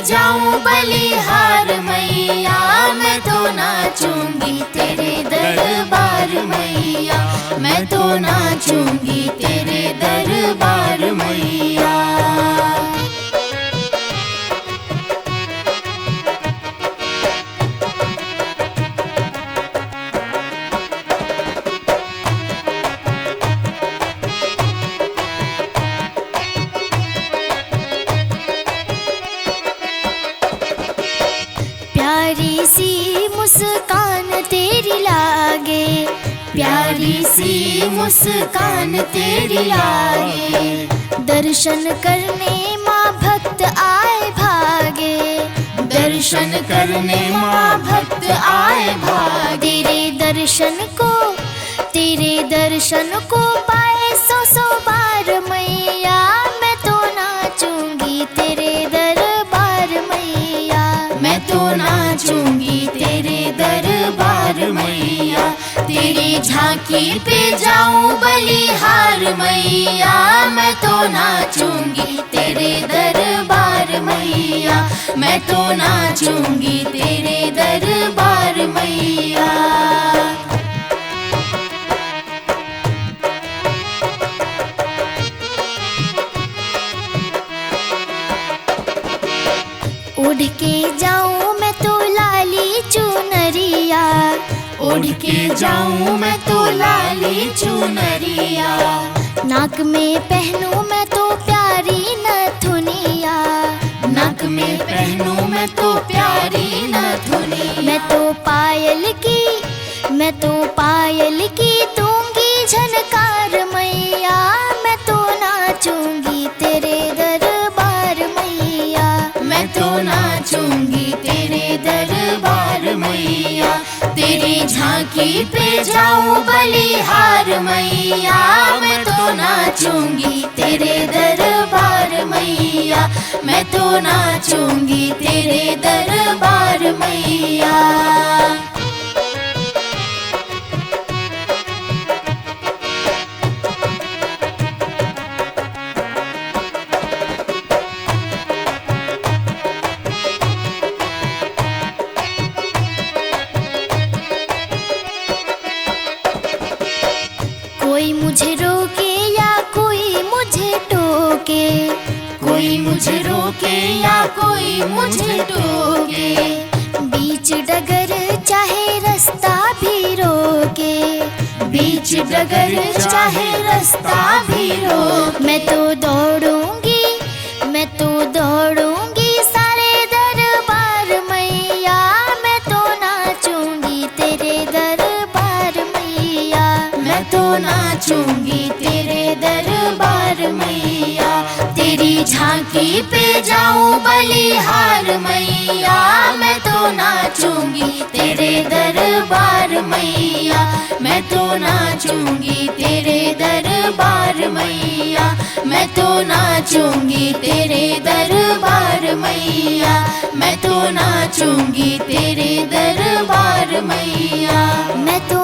जाऊं बलिहार मैया, मैं तो नाचूंगी तेरे दरबार मैया, मैं तो नाचूंगी तेरे दरबार मैया। प्यारी सी मुस्कान तेरी लागे, प्यारी सी मुस्कान तेरी लागे, दर्शन करने माँ भक्त आए भागे, दर्शन करने माँ भक्त आए भागे। तेरे दर्शन को पाए सौ बार मैया, मैं तो नाचूंगी तेरे दरबार मैया, मैं तो नाचूंगी तेरे दरबार मैया। तेरी झांकी पे जाऊं बलिहार मैया, मैं तो नाचूंगी तेरे दरबार मैया, मैं तो नाचूंगी तेरे दरबार मैया। उड़ के जाऊं मैं तो लाली चुनरिया, उड़ के जाऊं मैं तो लाली चुनरिया, नाक में पहनूं मैं तो प्यारी नथुनिया, नाक में पहनूं मैं तो प्यारी नथुनिया। मैं तो पायल की दूंगी झनकार मैया, मैं तो नाचूंगी तेरे दरबार मैया, मैं तो नाचूंगी तेरे दरबार मैया। तेरी झांकी पे जाऊं बलिहार मैया, मैं तो नाचूंगी तेरे दरबार मैया, मैं तो नाचूंगी तेरे दरबार मैया। कोई मुझे रोके या कोई मुझे टोके, कोई मुझे रोके या कोई मुझे टोके, बीच डगर चाहे रास्ता भी रोके, बीच डगर चाहे रास्ता भी रोके। मैं तो दौड़ूंगी सारे दरबार मैया, मैं तो नाचूंगी तेरे दरबार मैया, मैं तो नाचूंगी तेरे दरबार मैया। तेरी झांकी पे जाऊं बलिहार मैया, मैं तो नाचूंगी तेरे दरबार मैया, मैं तो नाचूंगी तेरे दरबार मैया, मैं तो नाचूंगी तेरे दरबार मैया, मैं तो नाचूंगी तेरे दरबार मैया, मैं तो